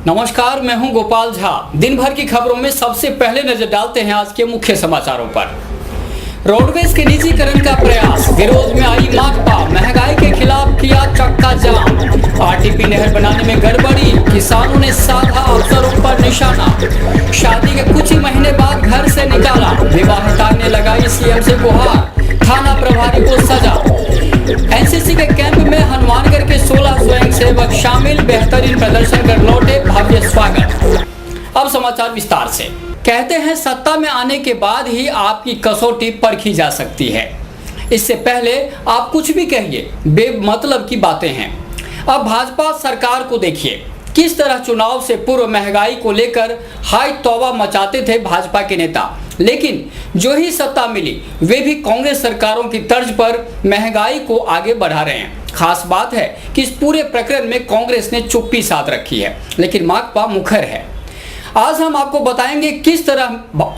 नमस्कार, मैं हूं गोपाल झा। दिन भर की खबरों में सबसे पहले नजर डालते हैं आज के मुख्य समाचारों पर। रोडवेज के निजीकरण का प्रयास, विरोध में आई माकपा, महंगाई के खिलाफ किया चक्का जाम। आरटीपी नहर बनाने में गड़बड़ी, किसानों ने साधा अफसरों पर निशाना। शादी के कुछ ही महीने बाद घर से निकाला, विवाहिता ने लगाई सीएम से गुहार, थाना प्रभारी को सजा। एनसीसी के कैंप में हनुमानगढ़ के 16 स्वयंसेवक शामिल, बेहतरीन प्रदर्शन कर लौटे, भव्य स्वागत। अब समाचार विस्तार से। कहते हैं सत्ता में आने के बाद ही आपकी कसौटी परखी जा सकती है। इससे पहले आप कुछ भी कहिए, बेमतलब की बातें हैं। अब भाजपा सरकार को देखिए, किस तरह चुनाव से पूर्व महंगाई को लेकर हाय तौबा मचाते थे भाजपा के नेता, लेकिन जो ही सत्ता मिली वे भी कांग्रेस सरकारों की तर्ज पर महंगाई को आगे बढ़ा रहे हैं। खास बात है कि इस पूरे प्रकरण में कांग्रेस ने चुप्पी साध रखी है, लेकिन माकपा मुखर है। आज हम आपको बताएंगे किस तरह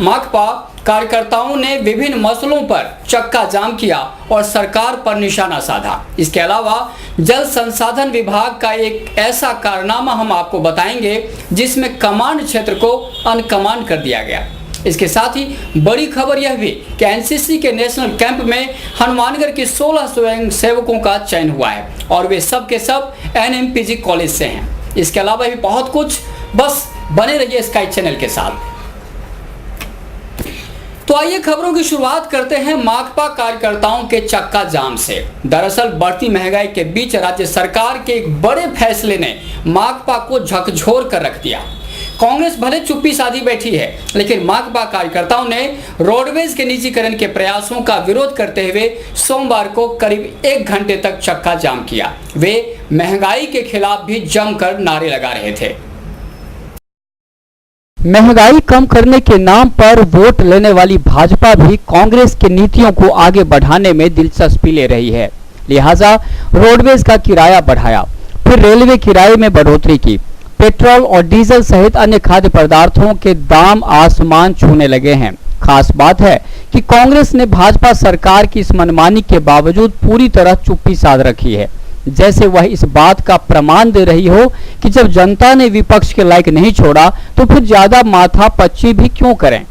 माकपा कार्यकर्ताओं ने विभिन्न मसलों पर चक्का जाम किया और सरकार पर निशाना साधा। इसके अलावा जल संसाधन विभाग का एक ऐसा कारनामा हम आपको बताएंगे जिसमें कमांड क्षेत्र को अनकमांड कर दिया गया। इसके साथ ही बड़ी खबर यह भी कि एनसीसी के नेशनल कैंप में हनुमानगढ़ के 16 स्वयंसेवकों का चयन हुआ है और वे सब के सब एनएमपीजी कॉलेज से हैं। इसके अलावा भी बहुत कुछ, बस बने रहिए स्काई चैनल के साथ। तो आइए खबरों की शुरुआत करते हैं माकपा कार्यकर्ताओं के चक्का जाम से। दरअसल बढ़ती महंगाई के बीच राज्य सरकार के एक बड़े फैसले ने माकपा को झकझोर कर रख दिया। कांग्रेस भले चुप्पी साधी बैठी है, लेकिन माकपा कार्यकर्ताओं ने रोडवेज के निजीकरण के प्रयासों का विरोध करते हुए सोमवार को करीब 1 घंटे तक चक्का जाम किया। वे महंगाई के खिलाफ भी जमकर नारे लगा रहे थे। महंगाई कम करने के नाम पर वोट लेने वाली भाजपा भी कांग्रेस की नीतियों को आगे बढ़ाने में दिलचस्पी ले रही है। लिहाजा रोडवेज का किराया बढ़ाया, फिर रेलवे किराए में बढ़ोतरी की, पेट्रोल और डीजल सहित अन्य खाद्य पदार्थों के दाम आसमान छूने लगे हैं। खास बात है कि कांग्रेस ने भाजपा सरकार की इस मनमानी के बावजूद पूरी तरह चुप्पी साध रखी है, जैसे वह इस बात का प्रमाण दे रही हो कि जब जनता ने विपक्ष के लायक नहीं छोड़ा तो फिर ज्यादा माथा पच्ची भी क्यों करें।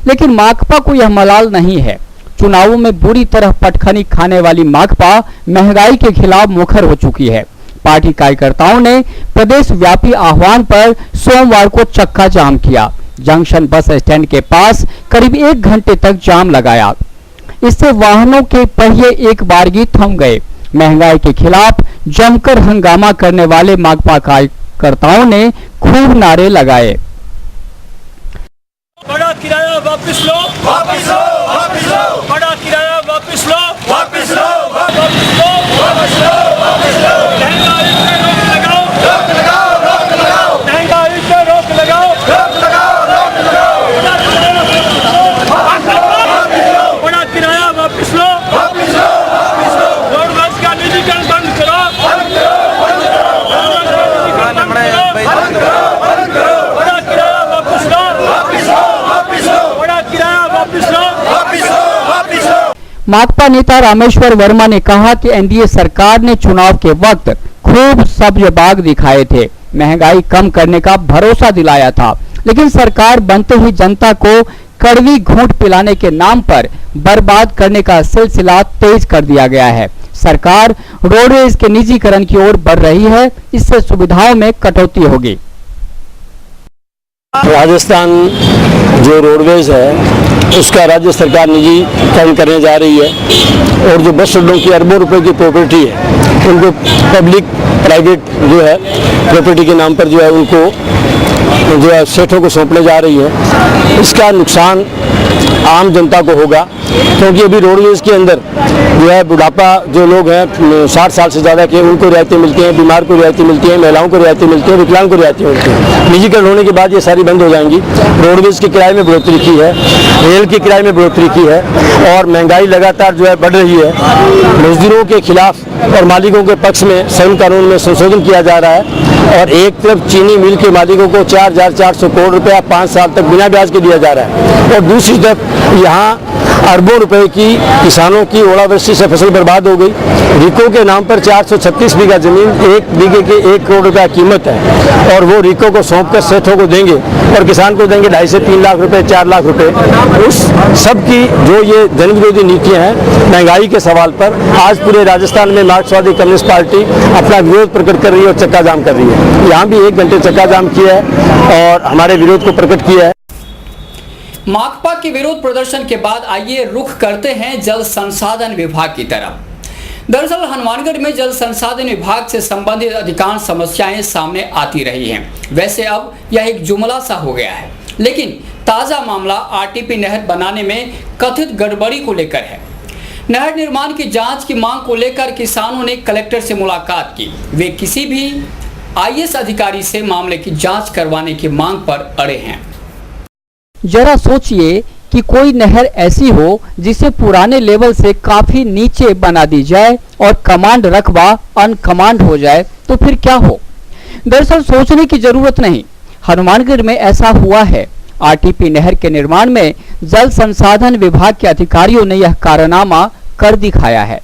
लेकिन माकपा को यह मलाल नहीं है। चुनावों में बुरी तरह पटखनी खाने वाली माकपा महंगाई के खिलाफ मुखर हो चुकी है। पार्टी कार्यकर्ताओं ने प्रदेश व्यापी आह्वान पर सोमवार को चक्का जाम किया। जंक्शन बस स्टैंड के पास करीब 1 घंटे तक जाम लगाया। इससे वाहनों के पहिए एक बारगी थम गए। महंगाई के खिलाफ जमकर हंगामा करने वाले माकपा कार्यकर्ताओं ने खूब नारे लगाए। बड़ा किराया वापस लो, वापस लो, वापस लो। बड़ा किराया वापस लो, वापस लो, वापस लो, वापस लो, वापस लो। महंगाई पे रोक लगाओ, रोक लगाओ, रोक लगाओ। महंगाई पे रोक लगाओ, रोक लगाओ, रोक लगाओ। बड़ा किराया वापस लो, वापस लो, वापस लो। रोडवेज का निजीकरण बंद करो, बंद करो, बंद करो। बड़ा किराया वापस लो, वापस लो, वापस लो। बड़ा किराया वापस लो, वापस लो, वापस लो। माकपा नेता रामेश्वर वर्मा ने कहा कि एनडीए सरकार ने चुनाव के वक्त खूब सब्ज बाग दिखाए थे, महंगाई कम करने का भरोसा दिलाया था, लेकिन सरकार बनते ही जनता को कड़वी घूंट पिलाने के नाम पर बर्बाद करने का सिलसिला तेज कर दिया गया है। सरकार रोडवेज के निजीकरण की ओर बढ़ रही है, इससे सुविधाओं में कटौती होगी। राजस्थान जो रोडवेज है उसका राज्य सरकार निजीकरण करने जा रही है और जो बस अड्डों की अरबों रुपए की प्रॉपर्टी है उनको पब्लिक प्राइवेट जो है प्रॉपर्टी के नाम पर जो है उनको जो है सेठों को सौंपने जा रही है। इसका नुकसान आम जनता को होगा, क्योंकि अभी रोडवेज के अंदर जो है बुढ़ापा जो लोग हैं 60 साल से ज़्यादा के उनको रियायतें मिलती हैं, बीमार को रियायतें मिलती हैं, महिलाओं को रियायतें मिलती हैं, विकलांग को रियायतें मिलती हैं। निजीकरण होने के बाद ये सारी बंद हो जाएंगी। रोडवेज के किराए में बढ़ोतरी की है, रेल के किराए में बढ़ोतरी की है और महंगाई लगातार जो है बढ़ रही है। मजदूरों के खिलाफ और मालिकों के पक्ष में श्रम कानून में संशोधन किया जा रहा है और एक तरफ चीनी मिल के मालिकों को 4,400 करोड़ रुपया 5 साल तक बिना ब्याज के दिया जा रहा है और दूसरी तरफ यहाँ अरबों रुपए की किसानों की ओलावृष्टि से फसल बर्बाद हो गई। रिको के नाम पर 436 बीघा जमीन, 1 बीघे के 1 करोड़ रुपया कीमत है और वो रिको को सौंप कर सेठों को देंगे और किसान को देंगे 2.5 से 3 लाख रुपए, 4 लाख रुपए। उस सब की जो ये जन विरोधी नीतियां हैं महंगाई के सवाल पर, आज पूरे राजस्थान में मार्क्सवादी कम्युनिस्ट पार्टी अपना विरोध प्रकट कर रही है और चक्का जाम कर रही है। यहाँ भी 1 घंटे चक्का जाम किया है और हमारे विरोध को प्रकट किया है। माकपा के विरोध प्रदर्शन के बाद आइए रुख करते हैं जल संसाधन विभाग की तरफ। दरअसल हनुमानगढ़ में जल संसाधन विभाग से संबंधित अधिकांश समस्याएं सामने आती रही हैं। वैसे अब यह एक जुमला सा हो गया है, लेकिन ताजा मामला आरटीपी नहर बनाने में कथित गड़बड़ी को लेकर है। नहर निर्माण की जांच की मांग को लेकर किसानों ने कलेक्टर से मुलाकात की। वे किसी भी आईएएस अधिकारी से मामले की जांच करवाने की मांग पर अड़े हैं। जरा सोचिए कि कोई नहर ऐसी हो जिसे पुराने लेवल से काफी नीचे बना दी जाए और कमांड रकबा अनकमांड हो जाए तो फिर क्या हो। दरअसल सोचने की जरूरत नहीं, हनुमानगढ़ में ऐसा हुआ है। आरटीपी नहर के निर्माण में जल संसाधन विभाग के अधिकारियों ने यह कारनामा कर दिखाया है।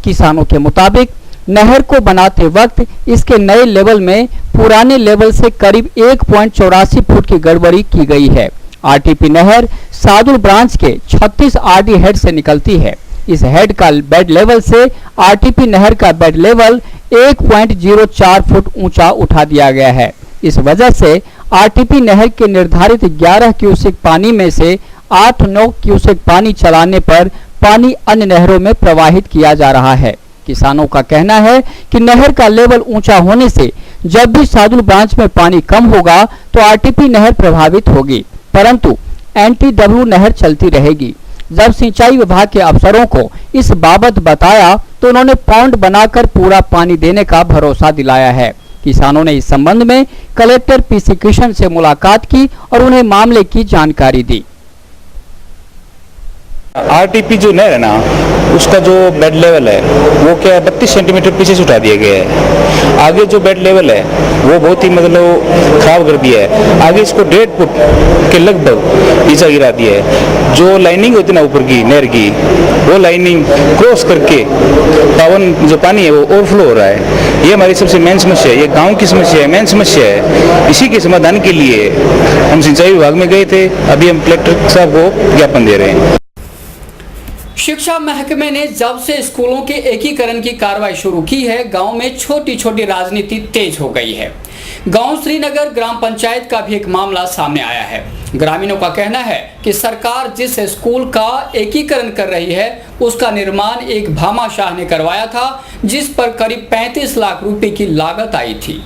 किसानों के मुताबिक नहर को बनाते वक्त इसके नए लेवल में पुराने लेवल से करीब 1.84 फुट की गड़बड़ी की गई है। आरटीपी नहर सादुल ब्रांच के 36 आरडी हेड से निकलती है। इस हेड का बेड लेवल से आरटीपी नहर का बेड लेवल 1.04 फुट ऊंचा उठा दिया गया है। इस वजह से आरटीपी नहर के निर्धारित 11 क्यूसेक पानी में से 8-9 क्यूसेक पानी चलाने पर पानी अन्य नहरों में प्रवाहित किया जा रहा है। किसानों का कहना है कि नहर का लेवल ऊंचा होने से जब भी सादुल ब्रांच में पानी कम होगा तो आरटीपी नहर प्रभावित होगी, परंतु एनटीडब्ल्यू नहर चलती रहेगी। जब सिंचाई विभाग के अफसरों को इस बाबत बताया तो उन्होंने पौंड बनाकर पूरा पानी देने का भरोसा दिलाया है। किसानों ने इस संबंध में कलेक्टर पीसी कृष्ण से मुलाकात की और उन्हें मामले की जानकारी दी। आरटीपी जो नहर है ना, उसका जो बेड लेवल है वो क्या है 32 सेंटीमीटर पीछे से उठा दिया गया है। आगे जो बेड लेवल है वो बहुत ही मतलब खराब कर दिया है। आगे इसको 1.5 फुट के लगभग नीचा गिरा दिया है। जो लाइनिंग होती है ना ऊपर की नहर की, वो लाइनिंग क्रॉस करके पावन जो पानी है वो ओवरफ्लो हो रहा है। ये हमारी सबसे मेन समस्या है, ये गाँव की समस्या है, मेन समस्या है। इसी के समाधान के लिए हम सिंचाई विभाग में गए थे। अभी हम कलेक्टर साहब को ज्ञापन दे रहे हैं। शिक्षा महकमे ने जब से स्कूलों के एकीकरण की कार्रवाई शुरू की है, गांव में छोटी छोटी राजनीति तेज हो गई है। गांव श्रीनगर ग्राम पंचायत का भी एक मामला सामने आया है। ग्रामीणों का कहना है कि सरकार जिस स्कूल का एकीकरण कर रही है उसका निर्माण एक भामाशाह ने करवाया था, जिस पर करीब 35 लाख रुपए की लागत आई थी।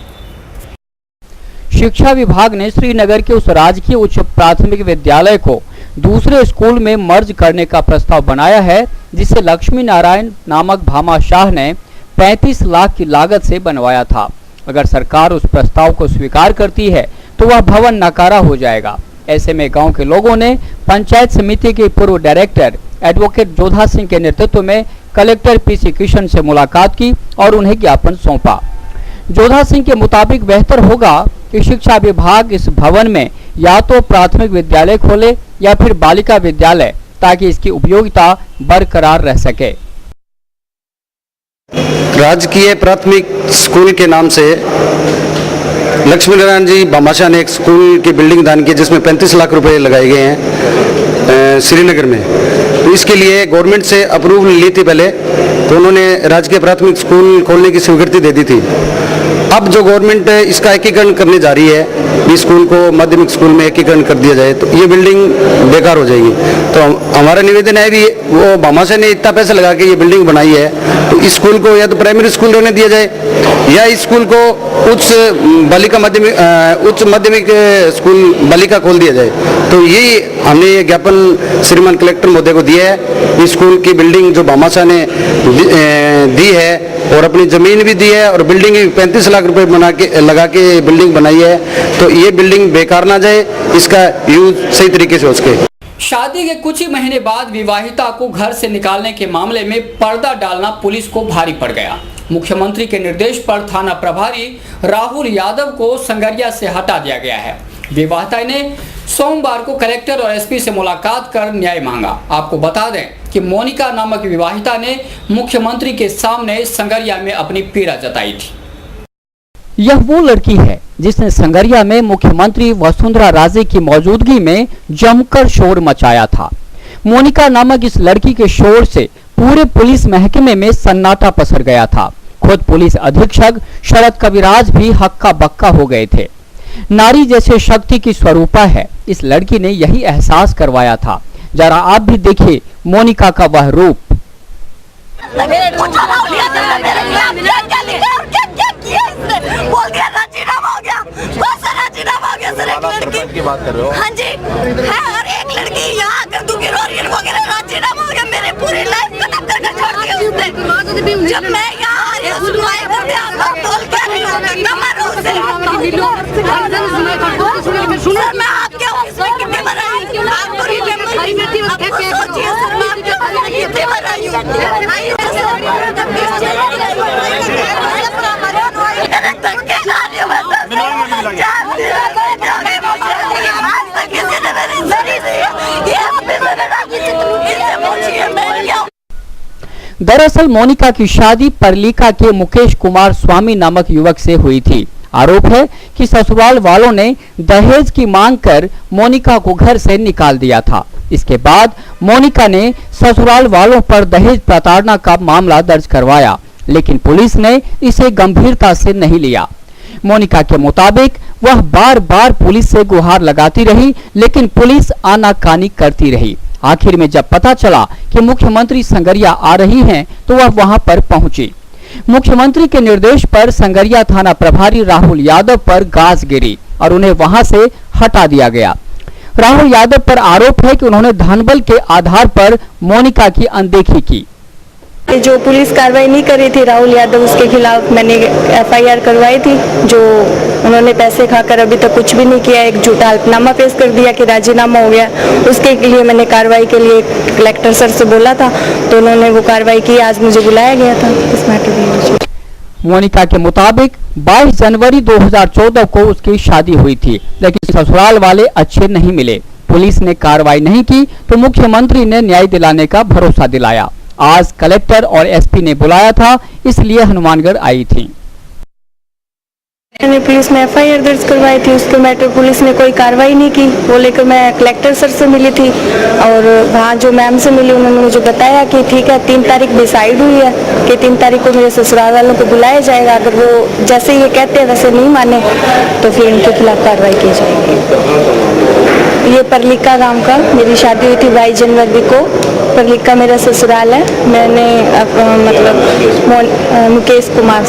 शिक्षा विभाग ने श्रीनगर के उस राजकीय उच्च प्राथमिक विद्यालय को दूसरे स्कूल में मर्ज करने का प्रस्ताव बनाया है, जिसे लक्ष्मी नारायण नामक भामाशाह ने 35 लाख की लागत से बनवाया था। अगर सरकार उस प्रस्ताव को स्वीकार करती है तो वह भवन नकारा हो जाएगा। ऐसे में गांव के लोगों ने पंचायत समिति के पूर्व डायरेक्टर एडवोकेट जोधा सिंह के नेतृत्व में कलेक्टर पीसी कृष्ण से मुलाकात की और उन्हें ज्ञापन सौंपा। जोधा सिंह के मुताबिक बेहतर होगा कि शिक्षा विभाग इस भवन में या तो प्राथमिक विद्यालय खोले या फिर बालिका विद्यालय, ताकि इसकी उपयोगिता बरकरार रह सके। राजकीय प्राथमिक स्कूल के नाम से लक्ष्मी नारायण जी भामाशाह ने एक स्कूल की बिल्डिंग दान की, जिसमें 35 लाख रुपए लगाए गए हैं श्रीनगर में। तो इसके लिए गवर्नमेंट से अप्रूवल ली थी पहले, तो उन्होंने राजकीय प्राथमिक स्कूल खोलने की स्वीकृति दे दी थी। अब जो गवर्नमेंट इसका एकीकरण करने जा रही है, इस स्कूल को माध्यमिक स्कूल में एकीकरण कर दिया जाए, तो ये बिल्डिंग बेकार हो जाएगी। तो हमारा निवेदन है भी, वो भामाशाह ने इतना पैसा लगा के ये बिल्डिंग बनाई है, तो इस स्कूल को या तो प्राइमरी स्कूल रहने दिया जाए या इस स्कूल को उच्च माध्यमिक स्कूल बालिका खोल दिया जाए। तो यही हमने ये ज्ञापन श्रीमान कलेक्टर महोदय को दिया है। इस स्कूल की बिल्डिंग जो भामाशाह ने दी है और अपनी जमीन भी दी है और बिल्डिंग 35 लाख रुपए लगा के बिल्डिंग बनाई है, तो ये बिल्डिंग बेकार ना जाए, इसका यूज सही तरीके से हो सके। शादी के कुछ ही महीने बाद विवाहिता को घर से निकालने के मामले में पर्दा डालना पुलिस को भारी पड़ गया। मुख्यमंत्री के निर्देश पर थाना प्रभारी राहुल यादव को संगरिया से हटा दिया गया है। विवाहिता ने सोमवार को कलेक्टर और एसपी से मुलाकात कर न्याय मांगा। आपको बता दें कि मोनिका नामक विवाहिता ने मुख्यमंत्री के सामने संगरिया में अपनी पीड़ा जताई थी। यह वो लड़की है जिसने संगरिया में मुख्यमंत्री वसुंधरा राजे की मौजूदगी में जमकर शोर मचाया था। मोनिका नामक इस लड़की के शोर से पूरे पुलिस महकमे में सन्नाटा पसर गया था। खुद पुलिस अधीक्षक शरद कविराज भी हक्का बक्का हो गए थे। नारी जैसे शक्ति की स्वरूपा है, इस लड़की ने यही एहसास करवाया था। जरा आप भी देखिए मोनिका का वह रूप। की बात कर रहे हो? हाँ जी, है और एक लड़की यहाँ आकर दूंगी रोरियन वगैरह राजीनामा हो गया, मेरे पूरी लाइफ खत्म करके छोड़ दी उसने। जब मैं यहाँ आ रही हूँ सुनवाई करने आता हूँ बोल क्या नहीं होता, कमर उसे सर मैं आपके ऑफिस में कितने बार आई हूँ, आपको रिमेम्बर आपको सोचिए सर मैं आपके ऑफिस में कितने बार आई दरअसल मोनिका की शादी परलीका के मुकेश कुमार स्वामी नामक युवक से हुई थी। आरोप है कि ससुराल वालों ने दहेज की मांग कर मोनिका को घर से निकाल दिया था। इसके बाद मोनिका ने ससुराल वालों पर दहेज प्रताड़ना का मामला दर्ज करवाया, लेकिन पुलिस ने इसे गंभीरता से नहीं लिया। मोनिका के मुताबिक वह बार बार पुलिस से गुहार लगाती रही, लेकिन पुलिस आनाकानी करती रही। आखिर में जब पता चला कि मुख्यमंत्री संगरिया आ रही हैं, तो वह वहां पर पहुंची। मुख्यमंत्री के निर्देश पर संगरिया थाना प्रभारी राहुल यादव पर गाज गिरी और उन्हें वहां से हटा दिया गया। राहुल यादव पर आरोप है कि उन्होंने धनबल के आधार पर मोनिका की अनदेखी की। जो पुलिस कार्रवाई नहीं कर रही थी राहुल यादव, उसके खिलाफ मैंने एफआईआर करवाई थी। जो उन्होंने पैसे खाकर अभी तक कुछ भी नहीं किया, एक झूठा हल्फनामा पेश कर दिया कि राजीनामा हो गया। उसके लिए मैंने कार्रवाई के लिए कलेक्टर सर से बोला था, तो उन्होंने वो कार्रवाई की। आज मुझे बुलाया गया था इस मैटर में। मोनिका के मुताबिक 22 जनवरी 2014 को उसकी शादी हुई थी, लेकिन ससुराल वाले अच्छे नहीं मिले। पुलिस ने कार्रवाई नहीं की तो मुख्यमंत्री ने न्याय दिलाने का भरोसा दिलाया। आज कलेक्टर और एसपी ने बुलाया था, इसलिए हनुमानगढ़ आई थी। मैंने पुलिस में एफआईआर दर्ज करवाई थी, उसके मैटर पुलिस ने कोई कार्रवाई नहीं की। वो लेकर मैं कलेक्टर सर से मिली थी और वहाँ जो मैम से मिली, उन्होंने मुझे बताया कि ठीक है 3 तारीख डिसाइड हुई है कि 3 तारीख को मेरे ससुराल वालों को बुलाया जाएगा। अगर वो जैसे ये कहते हैं वैसे नहीं माने तो फिर उनके खिलाफ कार्रवाई की जाएगी। ये परलीका गाँव का, मेरी शादी हुई थी 22 जनवरी को। परलीका मेरा ससुराल है। मैंने मतलब मुकेश कुमार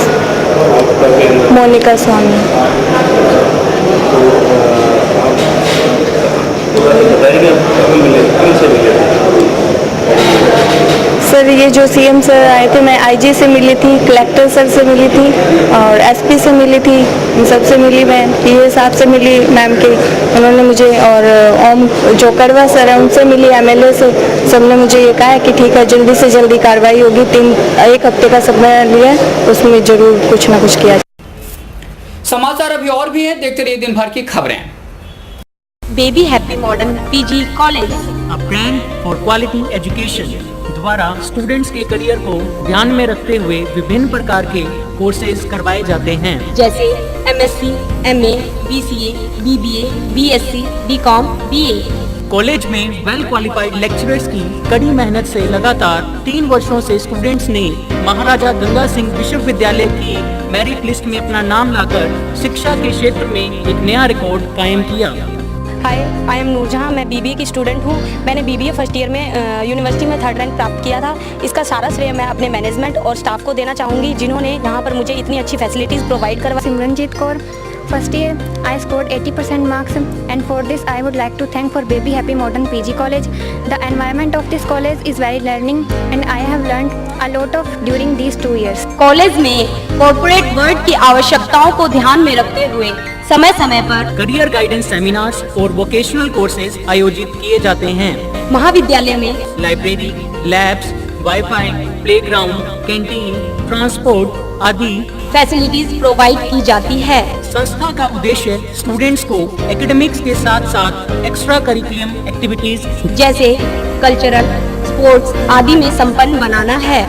मोनिका स्वामी। सर ये जो सीएम सर आए थे, मैं आईजी से मिली थी, कलेक्टर सर से मिली थी और एसपी से मिली थी, इन सबसे मिली। मैं पीए साहब से मिली मैम के, उन्होंने मुझे, और ओम जो कड़वा सर है उनसे मिली, एमएलए से। सबने मुझे ये कहा है कि ठीक है जल्दी से जल्दी कार्रवाई होगी। 1 हफ्ते का समय लिया, उसमें जरूर कुछ ना कुछ किया। समाचार अभी और भी हैं, देखते रहिए दिन भर की खबरें। Baby happy modern PG college, a brand for quality education द्वारा स्टूडेंट्स के करियर को ध्यान में रखते हुए विभिन्न प्रकार के कोर्सेज करवाए जाते हैं, जैसे MSc, MA, BCA, BBA, BSc, BCom, BA. College में वेल क्वालिफाइड लेक्चरर्स की कड़ी मेहनत से लगातार 3 वर्षों से स्टूडेंट्स ने महाराजा गंगा सिंह विश्वविद्यालय की मेरिट लिस्ट में अपना नाम लाकर शिक्षा के क्षेत्र में एक नया रिकॉर्ड कायम किया। हाय, आई एम नूरजहां। मैं बीबीए की स्टूडेंट हूं। मैंने बीबीए फर्स्ट ईयर में यूनिवर्सिटी में 3rd रैंक प्राप्त किया था। इसका सारा श्रेय मैं अपने मैनेजमेंट और स्टाफ को देना चाहूँगी, जिन्होंने यहाँ पर मुझे इतनी अच्छी फैसिलिटीज़ प्रोवाइड करवाई। Simranjeet Kaur, first year I scored 80% marks, and for this I would like to thank for Baby Happy Modern PG College. The environment of this college is very learning and I have learned a lot of during these 2 years. College में corporate world की आवश्यकताओं को ध्यान में रखते हुए समय समय पर करियर गाइडेंस सेमिनार्स और वोकेशनल कोर्सेज आयोजित किए जाते हैं। महाविद्यालय में library, labs, wifi, playground, canteen, transport आदि फैसिलिटीज प्रोवाइड की जाती है। संस्था का उद्देश्य स्टूडेंट्स को एकेडमिक्स के साथ साथ एक्स्ट्रा करिकुलम एक्टिविटीज जैसे कल्चरल, स्पोर्ट्स आदि में संपन्न बनाना है।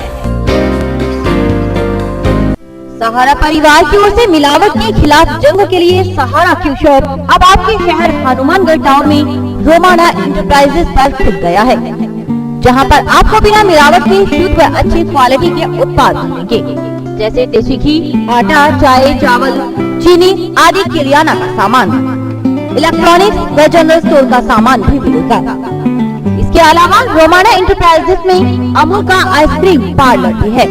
सहारा परिवार की ओर से मिलावट के खिलाफ जंग के लिए सहारा क्यू शॉप अब आपके शहर हनुमानगढ़ टाउन में रोमाना इंटरप्राइजेस पर खुल गया है, जहां पर आपको बिना मिलावट के शुद्ध व अच्छी क्वालिटी के उत्पाद मिलेंगे, जैसे देसी घी, आटा, चाय, चावल, चीनी आदि किराना का सामान, इलेक्ट्रॉनिक्स व जनरल स्टोर का सामान भी मिलेगा। इसके अलावा रोमाना इंटरप्राइजेस में अमूल का आइसक्रीम पार्लर भी है।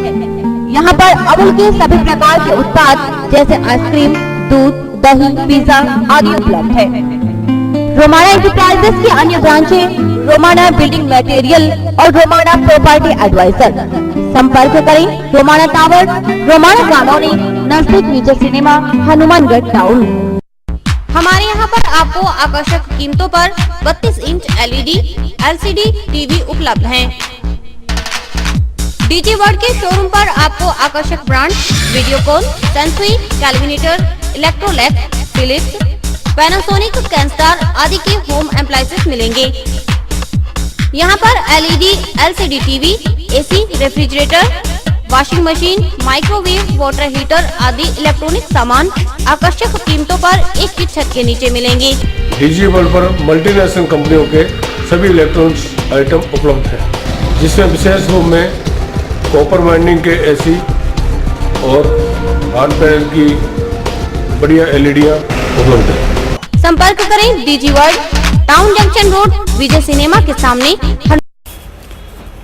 यहाँ पर अमूल के सभी प्रकार के उत्पाद जैसे आइसक्रीम, दूध, दही, पिज्जा आदि उपलब्ध है। रोमाना इंटरप्राइजेस की अन्य ब्रांचें रोमाना बिल्डिंग मटेरियल और रोमाना प्रॉपर्टी एडवाइजर। संपर्क करें रोमाना टावर, रोमाना कॉलोनी, नजदीक विजय सिनेमा, हनुमानगढ़ टाउन। हमारे यहाँ पर आपको आकर्षक कीमतों पर 32 इंच LED, LCD टीवी उपलब्ध हैं। डीजी वर्ल्ड के शोरूम पर आपको आकर्षक brand Videocon, Sansui, Kelvinator, Electrolux, Philips, Panasonic, Kenstar आदि के होम एप्लायंसेस मिलेंगे। यहाँ पर LED, LCD TV, AC, refrigerator, washing machine, microwave, water heater आदि इलेक्ट्रॉनिक सामान आकर्षक कीमतों पर एक ही छत के नीचे मिलेंगे। डीजी वर्ल्ड पर मल्टीनेशनल कंपनियों के सभी इलेक्ट्रॉनिक्स आइटम उपलब्ध हैं, जिसमें विशेष रूप में कॉपर वाइंडिंग के AC और हार्ड पैनल की बढ़िया LEDयां उपलब्ध है। संपर्क करें DG World, town junction road, Vijay cinema के सामने।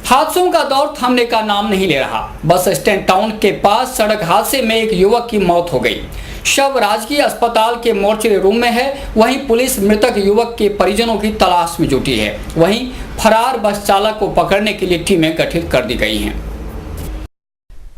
हादसों का दौर थमने का नाम नहीं ले रहा। बस स्टैंड टाउन के पास सड़क हादसे में एक युवक की मौत हो गई। शव राजकीय अस्पताल के मोर्चरी रूम में है। वहीं पुलिस मृतक युवक के परिजनों की तलाश में जुटी है। वहीं फरार बस चालक को पकड़ने के लिए टीमें गठित कर दी गई हैं।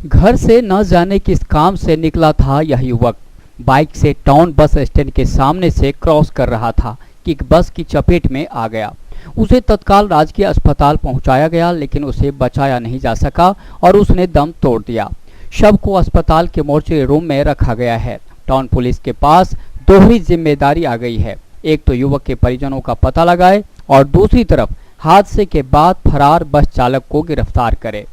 घर से न जाने किस काम से निकला था यह युवक। बाइक से टाउन बस स्टैंड के सामने से क्रॉस कर रहा था कि बस की चपेट में आ गया। उसे तत्काल राजकीय अस्पताल पहुंचाया गया, लेकिन उसे बचाया नहीं जा सका और उसने दम तोड़ दिया। शव को अस्पताल के मोर्चरी रूम में रखा गया है। टाउन पुलिस के पास दोहरी जिम्मेदारी आ गई है। एक तो युवक के परिजनों का पता लगाए और दूसरी तरफ हादसे के बाद फरार बस चालक को गिरफ्तार करे।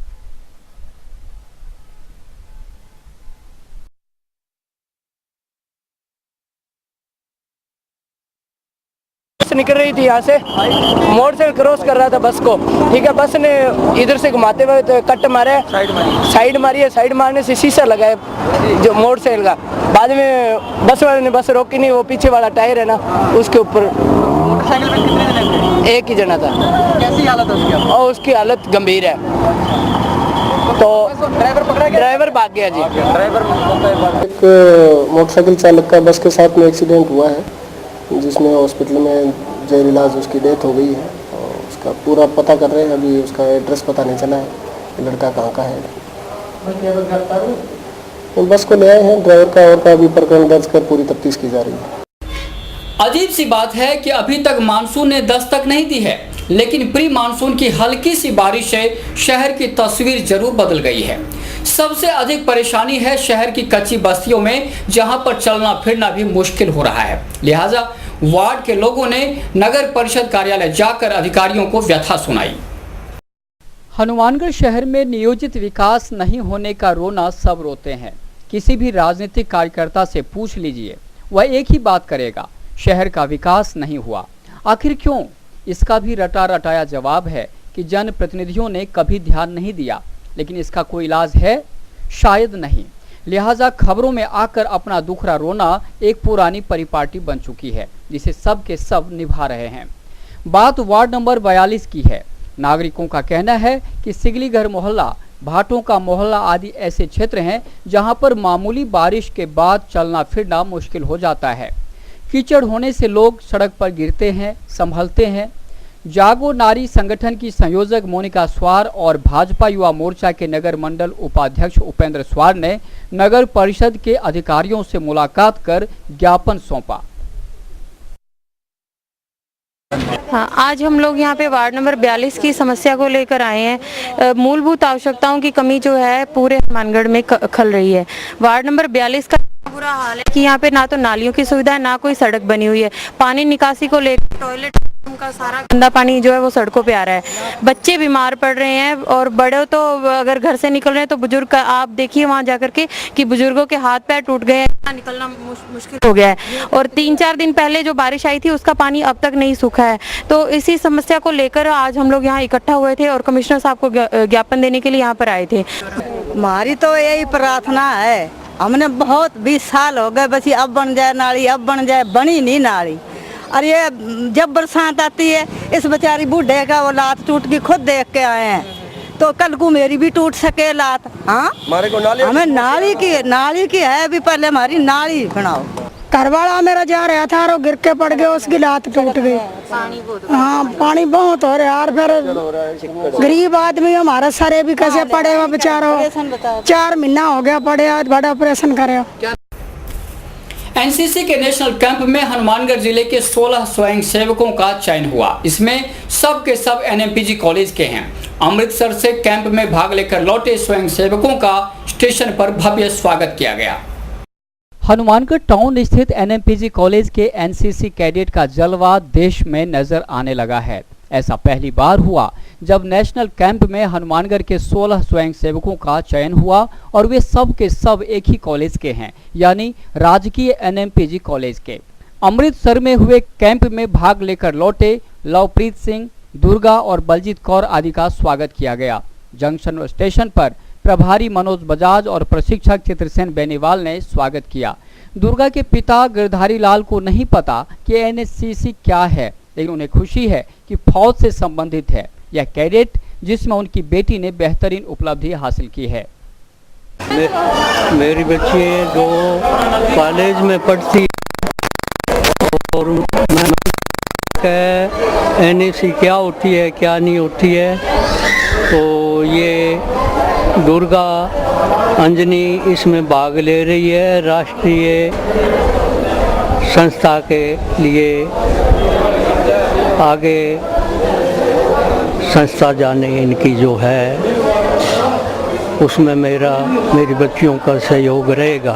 निकल रही थी यहाँ से, मोड़ से क्रॉस कर रहा था बस को। ठीक है, बस ने इधर से घुमाते हुए तो कट मारे, साइड मारी है। साइड मारने से शीशा लगा है जो मोड़ से का। बाद में बस वाले ने बस रोकी नहीं, वो पीछे वाला टायर है ना उसके ऊपर। एक ही जना था। कैसी हालत है उसकी? और उसकी हालत गंभीर है। तो ड्राइवर पकड़ा गया? ड्राइवर भाग गया जी। ड्राइवर एक मोटरसाइकिल चालक का बस के साथ में एक्सीडेंट हुआ है, जिसमें हॉस्पिटल में जेर इलाज उसकी डेथ हो गई है। और उसका पूरा पता कर रहे हैं, अभी उसका एड्रेस पता नहीं चला है, लड़का कहाँ का है। तो बस को ले आए हैं, ड्राइवर का और का अभी प्रकरण दर्ज कर पूरी तफ्तीश की जा रही है। अजीब सी बात है कि अभी तक मानसून ने दस्तक नहीं दी है, लेकिन प्री मानसून की हल्की सी बारिश से शहर की तस्वीर जरूर बदल गई है। सबसे अधिक परेशानी है शहर की कच्ची बस्तियों में, जहां पर चलना फिरना भी मुश्किल हो रहा है। लिहाजा वार्ड के लोगों ने नगर परिषद कार्यालय जाकर अधिकारियों को व्यथा सुनाई। हनुमानगढ़ शहर में नियोजित विकास नहीं होने का रोना सब रोते हैं। किसी भी राजनीतिक कार्यकर्ता से पूछ लीजिए, वह एक ही बात करेगा, शहर का विकास नहीं हुआ। आखिर क्यों? इसका भी रटा रटाया जवाब है कि जनप्रतिनिधियों ने कभी ध्यान नहीं दिया, लेकिन इसका कोई इलाज है? शायद नहीं। लिहाजा खबरों में आकर अपना दुखड़ा रोना एक पुरानी परिपाटी बन चुकी है, जिसे सब के सब निभा रहे हैं। बात वार्ड नंबर 42 की है। नागरिकों का कहना है कि सिगलीघर मोहल्ला, भाटों का मोहल्ला आदि ऐसे क्षेत्र हैं जहां पर मामूली बारिश के बाद चलना फिरना मुश्किल हो जाता है। कीचड़ होने से लोग सड़क पर गिरते हैं, संभलते हैं। जागो नारी संगठन की संयोजक मोनिका स्वार और भाजपा युवा मोर्चा के नगर मंडल उपाध्यक्ष उपेंद्र स्वार ने नगर परिषद के अधिकारियों से मुलाकात कर ज्ञापन सौंपा। हाँ, आज हम लोग यहाँ पे वार्ड नंबर 42 की समस्या को लेकर आए हैं। मूलभूत आवश्यकताओं की कमी जो है पूरे हनुमानगढ़ में खल रही है। वार्ड नंबर 42 का बुरा हाल है कि यहाँ पे ना तो नालियों की सुविधा है, ना कोई सड़क बनी हुई है। पानी निकासी को लेकर टॉयलेट का सारा गंदा पानी जो है वो सड़कों पे आ रहा है। बच्चे बीमार पड़ रहे हैं और बड़े तो अगर घर से निकल रहे हैं तो बुजुर्ग आप देखिए वहाँ जाकर के कि बुजुर्गों के हाथ पैर टूट गए हैं, निकलना मुश्किल हो गया है। और 3-4 दिन पहले जो बारिश आई थी उसका पानी अब तक नहीं सूखा है। तो इसी समस्या को लेकर आज हम लोग यहाँ इकट्ठा हुए थे और कमिश्नर साहब को ज्ञापन देने के लिए यहाँ पर आए थे। हमारी तो यही प्रार्थना है, हमने बहुत 20 साल हो गए बस ये अब बन जाए नाली, अब बन जाए, बनी नहीं नाली। और ये जब बरसात आती है इस बेचारी बूढ़े का वो लात टूट की खुद देख के आए हैं, तो कल को मेरी भी टूट सके लात। हाँ, हमें नाली की है अभी, पहले हमारी नाली बनाओ। घरवाला मेरा जा रहा था और गिर के पड़ गया, उसकी लात टूट गई। हाँ, पानी बहुत हो रहा है और फिर गरीब आदमी हमारा सरे भी कैसे पड़े हुआ बेचारा, 4 महीना हो गया पड़े, आज बड़ा ऑपरेशन करे। एनसीसी के नेशनल कैंप में हनुमानगढ़ जिले के 16 स्वयं सेवकों का चयन हुआ। इसमें सब के सब एनएमपीजी कॉलेज के हैं। अमृतसर से कैंप में भाग लेकर लौटे स्वयं सेवकों का स्टेशन पर भव्य स्वागत किया गया। हनुमानगढ़ टाउन स्थित एनएमपीजी कॉलेज के एनसीसी कैडेट का जलवा देश में नजर आने लगा है। ऐसा पहली बार हुआ जब नेशनल कैंप में हनुमानगढ़ के 16 स्वयंसेवकों का चयन हुआ और वे सब के सब एक ही कॉलेज के हैं, यानी राजकीय एनएमपीजी कॉलेज के। अमृतसर में हुए कैंप में भाग लेकर लौटे लवप्रीत सिंह, दुर्गा और बलजीत कौर आदि का स्वागत किया गया। जंक्शन स्टेशन पर प्रभारी मनोज बजाज और प्रशिक्षक चित्रसेन बेनीवाल ने स्वागत किया। दुर्गा के पिता गिरधारी लाल को नहीं पता कि एनसीसी क्या है, लेकिन उन्हें खुशी है कि फौज से संबंधित है यह कैडेट, जिसमें उनकी बेटी ने बेहतरीन उपलब्धि हासिल की है। मेरी बच्ची जो कॉलेज में पढ़ती और एनएससी क्या होती है क्या नहीं होती है, तो ये दुर्गा अंजनी इसमें भाग ले रही है। राष्ट्रीय संस्था के लिए आगे संस्था जाने इनकी जो है उसमें मेरी बच्चियों का सहयोग रहेगा।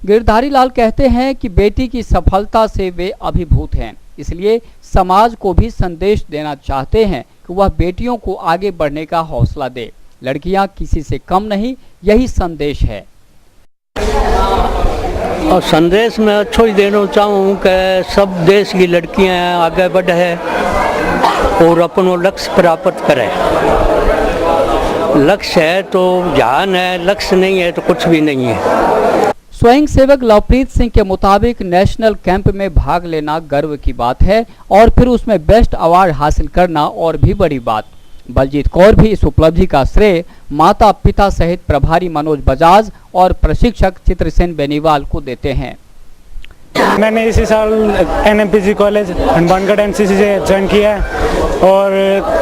गिरधारी लाल कहते हैं कि बेटी की सफलता से वे अभिभूत हैं, इसलिए समाज को भी संदेश देना चाहते हैं कि वह बेटियों को आगे बढ़ने का हौसला दे। लड़कियां किसी से कम नहीं, यही संदेश है। और संदेश मैं अच्छो ही देना चाहूँ कि सब देश की लड़कियां आगे बढ़े और अपना लक्ष्य प्राप्त करें। लक्ष्य है तो ध्यान है, लक्ष्य नहीं है तो कुछ भी नहीं है। स्वयं सेवक लवप्रीत सिंह के मुताबिक नेशनल कैंप में भाग लेना गर्व की बात है और फिर उसमें बेस्ट अवार्ड हासिल करना और भी बड़ी बात। बलजीत कौर भी इस उपलब्धि का श्रेय माता पिता सहित प्रभारी मनोज बजाज और प्रशिक्षक चित्रसेन बेनीवाल को देते हैं। मैंने इसी साल एनएमपीजी कॉलेज हनुमानगढ़ एनसीसी से ज्वाइन किया है और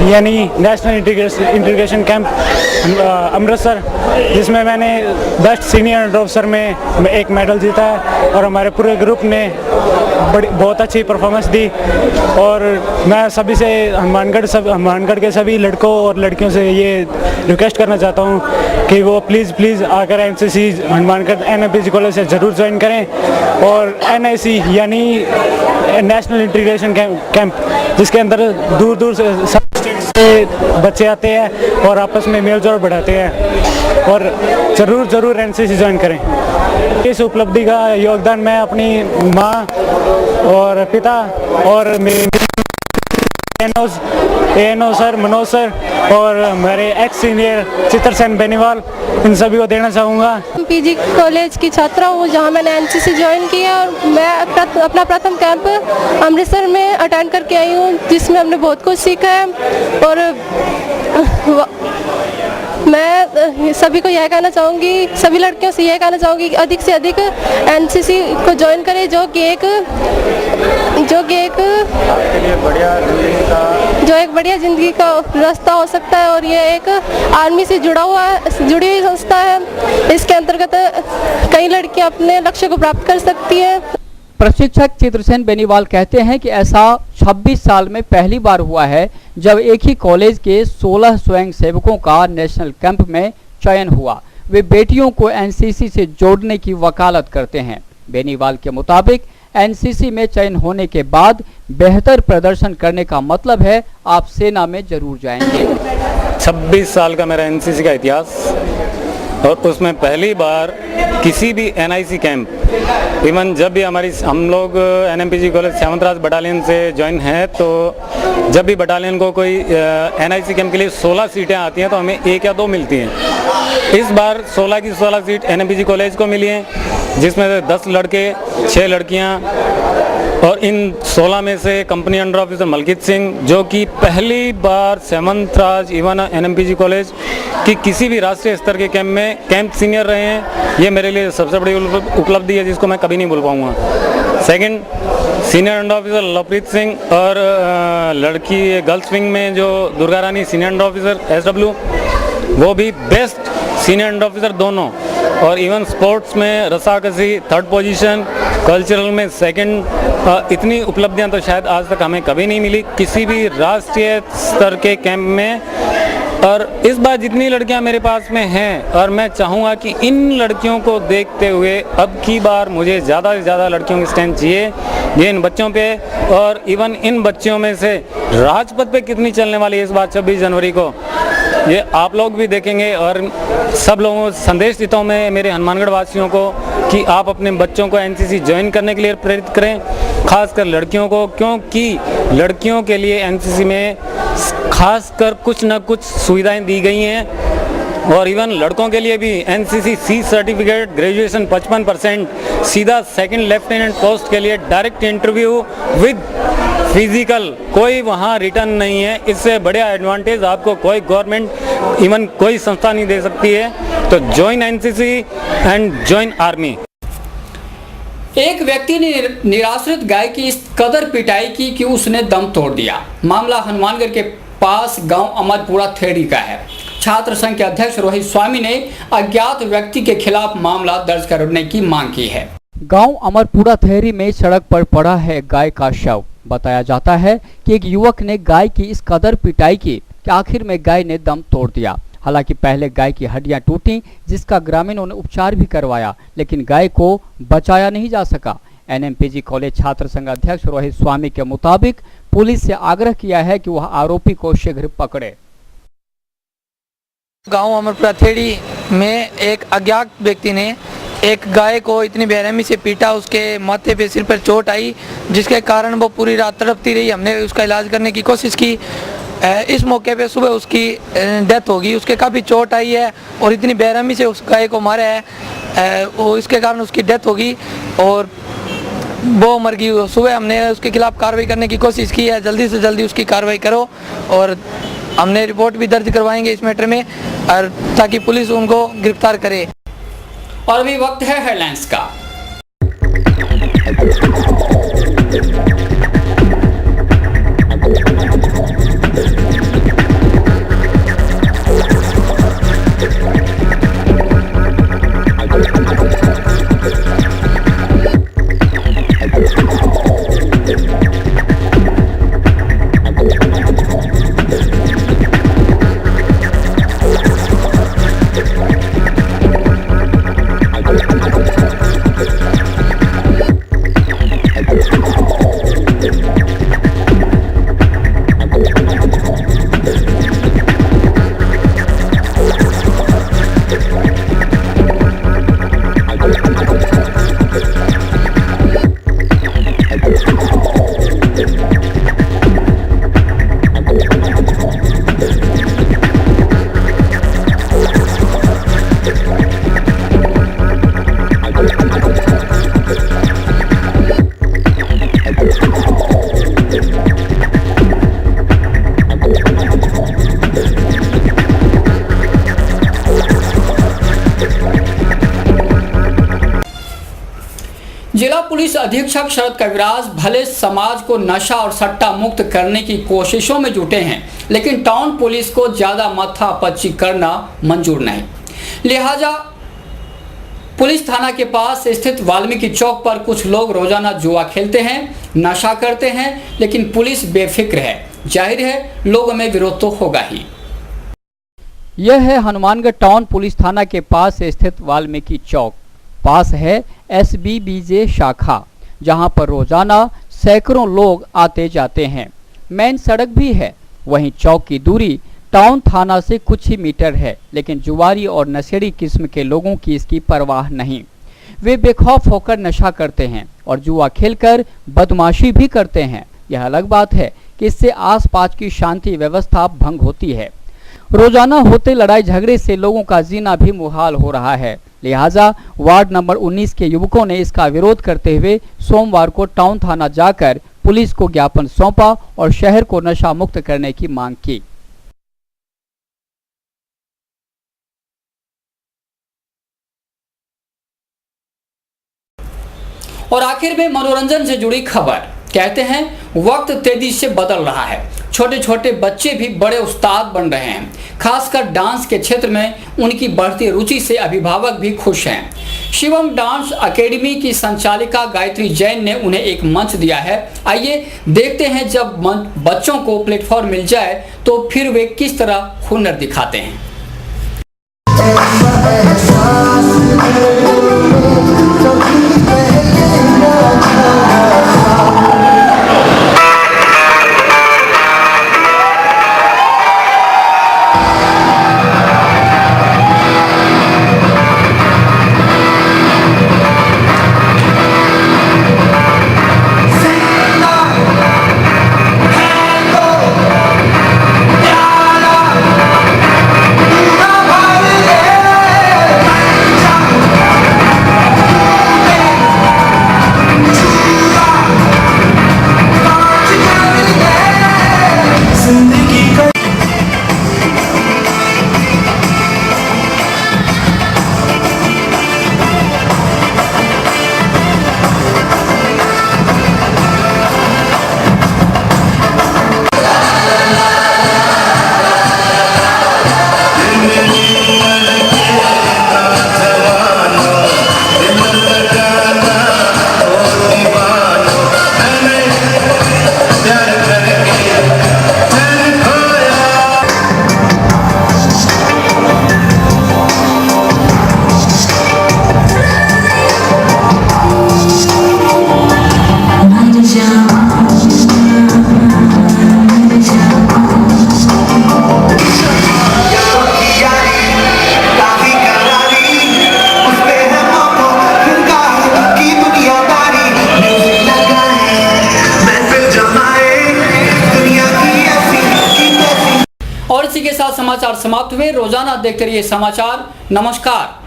यानी नेशनल इंटीग्रेशन कैंप अमृतसर, जिसमें मैंने बेस्ट सीनियर ऑफिसर में एक मेडल जीता है और हमारे पूरे ग्रुप ने बहुत अच्छी परफॉर्मेंस दी। और मैं सभी से हनुमानगढ़ के सभी लड़कों और लड़कियों से ये रिक्वेस्ट करना चाहता हूँ कि वो प्लीज़ आकर एनसीसी हनुमानगढ़ एनएमपीजी कॉलेज से ज़रूर ज्वाइन करें। और एनआईसी यानी नेशनल इंटीग्रेशन कैंप, जिसके अंदर दूर दूर से बच्चे आते हैं और आपस में मेल जोल बढ़ाते हैं, और ज़रूर एनसीसी ज्वाइन करें। इस उपलब्धि का योगदान मैं अपनी माँ और पिता और एएनओ सर मनोज सर और मेरे एक्स सीनियर चित्रसेन बेनीवाल, इन सभी को देना चाहूँगा। पीजी कॉलेज की छात्रा हूँ जहाँ मैंने एनसीसी ज्वाइन किया और मैं अपना प्रथम कैंप अमृतसर में अटेंड करके आई हूँ, जिसमें हमने बहुत कुछ सीखा है। और मैं सभी को यह कहना चाहूँगी, सभी लड़कियों से यह कहना चाहूँगी कि अधिक से अधिक एनसीसी को ज्वाइन करें, जो एक बढ़िया जिंदगी का रास्ता हो सकता है। और ये एक आर्मी से जुड़ी हुई संस्था है। इसके अंतर्गत कई लड़कियां अपने लक्ष्य को प्राप्त कर सकती हैं। प्रशिक्षक चित्रसेन बेनीवाल कहते हैं कि ऐसा 26 साल में पहली बार हुआ है जब एक ही कॉलेज के 16 स्वयंसेवकों का नेशनल कैंप में चयन हुआ। वे बेटियों को एनसीसी से जोड़ने की वकालत करते हैं। बेनीवाल के मुताबिक एनसीसी में चयन होने के बाद बेहतर प्रदर्शन करने का मतलब है आप सेना में जरूर जाएंगे। 26 साल का मेरा एनसीसी का इतिहास और उसमें पहली बार किसी भी एनआईसी कैंप, इवन जब भी हम लोग एनएमपीजी कॉलेज सामंतराज बटालियन से ज्वाइन है, तो जब भी बटालियन को कोई एनआईसी कैंप के लिए 16 सीटें आती हैं तो हमें 1 या 2 मिलती हैं। इस बार 16 की 16 सीट एनएमपीजी कॉलेज को मिली हैं, जिसमें से 10 लड़के 6 लड़कियां, और इन 16 में से company under officer Malkit Singh, जो कि पहली बार सामंतराज इवन एनएमपीजी कॉलेज की किसी भी राष्ट्रीय स्तर के कैंप में कैंप सीनियर रहे हैं। ये मेरे लिए सबसे बड़ी उपलब्धि है जिसको मैं कभी नहीं भूल पाऊंगा। Second, senior under officer Lovepreet Singh और लड़की गर्ल्स विंग में जो दुर्गा रानी सीनियर अंडर ऑफिसर SW, वो भी बेस्ट सीनियर अंडर ऑफिसर दोनों, और इवन स्पोर्ट्स में रसाकसी 3rd पोजीशन, कल्चरल में 2nd। इतनी उपलब्धियां तो शायद आज तक हमें कभी नहीं मिली किसी भी राष्ट्रीय स्तर के कैंप में। और इस बार जितनी लड़कियां मेरे पास में हैं, और मैं चाहूँगा कि इन लड़कियों को देखते हुए अब की बार मुझे ज़्यादा से ज़्यादा लड़कियों की स्ट्रेंथ चाहिए ये इन बच्चों पे, और इवन इन बच्चियों में से राजपथ पे कितनी चलने वाली है इस बार 26 जनवरी को, ये आप लोग भी देखेंगे। और सब लोगों को संदेश देता हूँ मैं मेरे हनुमानगढ़ वासियों को कि आप अपने बच्चों को एनसीसी ज्वाइन करने के लिए प्रेरित करें, खासकर लड़कियों को, क्योंकि लड़कियों के लिए एनसीसी में खासकर कुछ न कुछ सुविधाएं दी गई हैं। और इवन लड़कों के लिए भी एनसीसी सी सर्टिफिकेट, ग्रेजुएशन 55%, सीधा 2nd लेफ्टिनेंट पोस्ट के लिए डायरेक्ट इंटरव्यू विद फिजिकल, कोई वहाँ रिटर्न नहीं है। इससे बड़ा एडवांटेज आपको कोई गवर्नमेंट इवन कोई संस्था नहीं दे सकती है। तो join NCC and join army. एक व्यक्ति ने निराश्रित गाय की इस कदर पिटाई की कि उसने दम तोड़ दिया। मामला हनुमानगढ़ के पास गांव अमरपुरा थेड़ी का है। छात्र संघ के अध्यक्ष रोहित स्वामी ने अज्ञात व्यक्ति के खिलाफ मामला दर्ज करने की मांग की है। गांव अमरपुरा थेरी में सड़क पर पड़ा है गाय का शव। बताया जाता है कि एक युवक ने गाय की इस कदर पिटाई की कि आखिर में गाय ने दम तोड़ दिया। हालांकि पहले गाय की हड्डियां टूटी, जिसका ग्रामीणों ने उपचार भी करवाया, लेकिन गाय को बचाया नहीं जा सका। एनएमपीजी कॉलेज छात्र संघ अध्यक्ष रोहित स्वामी के मुताबिक पुलिस से आग्रह किया है कि वह आरोपी को शीघ्र पकड़े। गांव अमरपुरा थेड़ी में एक अज्ञात व्यक्ति ने एक गाय को इतनी बेरहमी से पीटा, उसके माथे पे सिर पर चोट आई, जिसके कारण वो पूरी रात तड़पती रही। हमने उसका इलाज करने की कोशिश की। इस मौके पे सुबह उसकी डेथ होगी। उसके काफ़ी चोट आई है और इतनी बेरहमी से उस गाय को मारा है, वो इसके कारण उसकी डेथ होगी और वो मर गई। सुबह हमने उसके खिलाफ कार्रवाई करने की कोशिश की है। जल्दी से जल्दी उसकी कार्रवाई करो, और हमने रिपोर्ट भी दर्ज करवाएंगे इस मैटर में, और ताकि पुलिस उनको गिरफ्तार करे। और अभी वक्त है हेडलाइंस का। जिला पुलिस अधीक्षक शरद कविराज भले समाज को नशा और सट्टा मुक्त करने की कोशिशों में जुटे हैं, लेकिन टाउन पुलिस को ज्यादा माथापच्ची करना मंजूर नहीं। लिहाजा पुलिस थाना के पास स्थित वाल्मीकि चौक पर कुछ लोग रोजाना जुआ खेलते हैं, नशा करते हैं, लेकिन पुलिस बेफिक्र है। जाहिर है लोगों में विरोध तो होगा ही। यह है हनुमानगढ़ टाउन पुलिस थाना के पास स्थित वाल्मीकि चौक। पास है SBBJ शाखा, जहां पर रोजाना सैकड़ों लोग आते जाते हैं। मेन सड़क भी है। वहीं चौक की दूरी टाउन थाना से कुछ ही मीटर है, लेकिन जुआरी और नशेड़ी किस्म के लोगों की इसकी परवाह नहीं। वे बेखौफ होकर नशा करते हैं और जुआ खेलकर बदमाशी भी करते हैं। यह अलग बात है कि इससे आसपास की शांति व्यवस्था भंग होती है। रोजाना होते लड़ाई झगड़े से लोगों का जीना भी मुहाल हो रहा है। लिहाजा वार्ड नंबर 19 के युवकों ने इसका विरोध करते हुए सोमवार को टाउन थाना जाकर पुलिस को ज्ञापन सौंपा और शहर को नशा मुक्त करने की मांग की। और आखिर में मनोरंजन से जुड़ी खबर। कहते हैं वक्त तेजी से बदल रहा है। छोटे छोटे बच्चे भी बड़े उस्ताद बन रहे हैं। खासकर डांस के क्षेत्र में उनकी बढ़ती रुचि से अभिभावक भी खुश हैं। शिवम डांस एकेडमी की संचालिका गायत्री जैन ने उन्हें एक मंच दिया है। आइए देखते हैं जब बच्चों को प्लेटफॉर्म मिल जाए तो फिर वे किस तरह हुनर दिखाते हैं। और इसी के साथ समाचार समाप्त हुए। रोजाना देखते रहिए समाचार। नमस्कार।